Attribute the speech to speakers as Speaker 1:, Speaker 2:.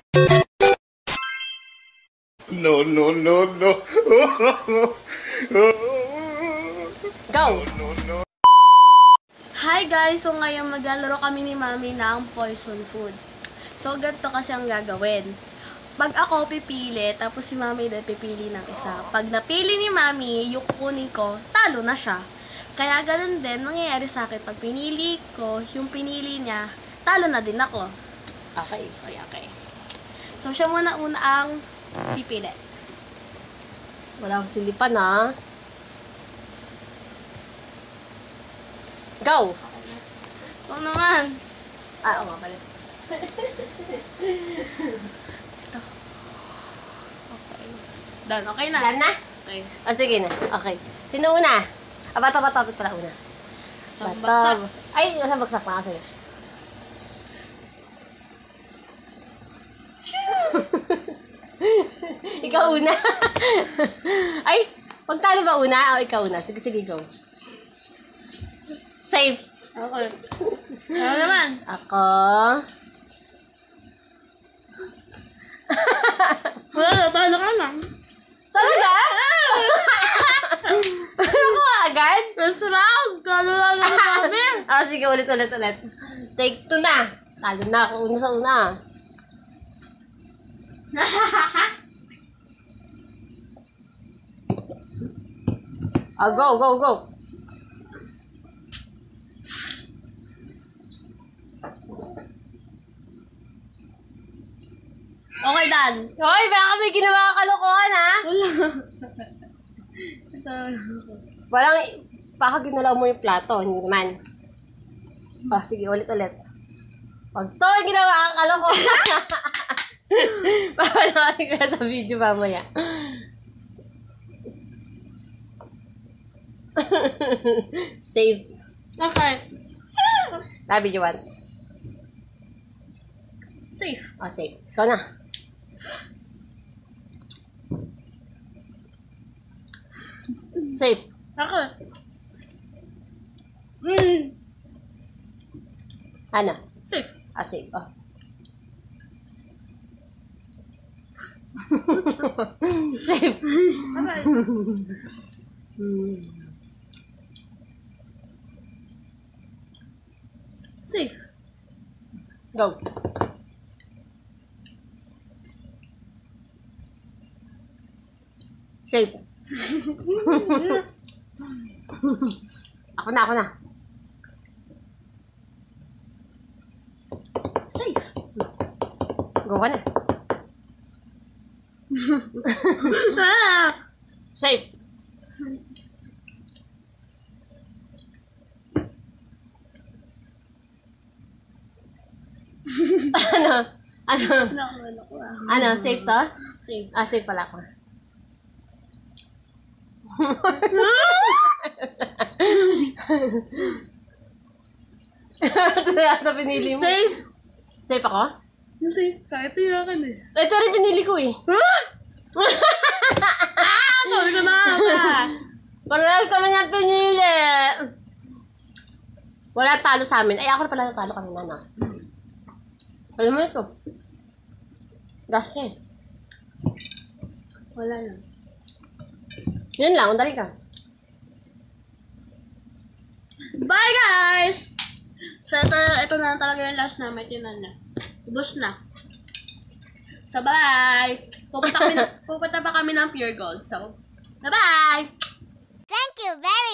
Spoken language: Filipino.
Speaker 1: No, no, no, no.
Speaker 2: Go!
Speaker 3: Hi guys! So ngayon maglalaro kami ni Mami ng poison food. So ganito kasi ang gagawin. Pag ako pipili, tapos si Mami din pipili ng isa. Pag napili ni Mami, yung kukunin ko, talo na siya. Kaya ganun din mangyayari sa akin. Pag pinili ko, yung pinili niya, talo na din ako.
Speaker 2: Okay, so okay.
Speaker 3: So siya muna ang pipili.
Speaker 2: Wala akong silipan, ha? Go!
Speaker 3: Oo naman.
Speaker 2: Ah, oo nga pala.
Speaker 3: Ito. Okay. Done. Okay na.
Speaker 2: Done na?
Speaker 3: Okay.
Speaker 2: O, sige na. Okay. Sino una? Ah, bato pala una.
Speaker 3: Isang
Speaker 2: Bato.
Speaker 3: baksak.
Speaker 2: Ay, isang baksak na. Sige. Ikaw una. Ay, pagtalo ba una? O, ikaw una. Sige, sige, go. Safe.
Speaker 3: Okay. Ano naman?
Speaker 2: Ako.
Speaker 3: Wala, talo ka na.
Speaker 2: Saan ka? Ano ka agad?
Speaker 3: First round. Talo na kami.
Speaker 2: Ah, sige, ulit. Take 2 na. Talo na ako una sa una. Ah, go.
Speaker 3: Okay, done.
Speaker 2: Hoy, baka may ginawa ka kalokohan, ha? Walang, baka ginalaw mo yung plato, hindi naman. Oh, sige, ulit. Pag to, ginawa ka kalokohan. Papanoodin ko na sa video mamaya. Save.
Speaker 3: Okay.
Speaker 2: Sabi niyo, one.
Speaker 3: Safe.
Speaker 2: Oh, save. Ikaw na. Save.
Speaker 3: Ako.
Speaker 2: Ano?
Speaker 3: Safe.
Speaker 2: Ah, save. Oh. Save.
Speaker 3: Okay. Safe.
Speaker 2: Go. Save. Ako na.
Speaker 3: Safe.
Speaker 2: Go ka na.
Speaker 3: Ah!
Speaker 2: Save. Ano? Save to?
Speaker 3: Safe.
Speaker 2: Ah, save pala ako. Ito na yata pinili mo.
Speaker 3: Safe.
Speaker 2: Safe ako?
Speaker 3: Safe. Sa ito yung akin eh.
Speaker 2: Ito rin pinili ko eh.
Speaker 3: Sabi ko na pa.
Speaker 2: Parehas kami na pinili. Wala talo sa amin. Ay, ako na pala natalo kanina na. Alam mo ito. Gas ka eh.
Speaker 3: Wala na.
Speaker 2: Yun lang, dali ka.
Speaker 3: Bye guys! So ito na talaga yung last namin. Tinan na. Ubus na. So bye! Pupunta pa kami ng Pure Gold. So, bye-bye!
Speaker 4: Thank you very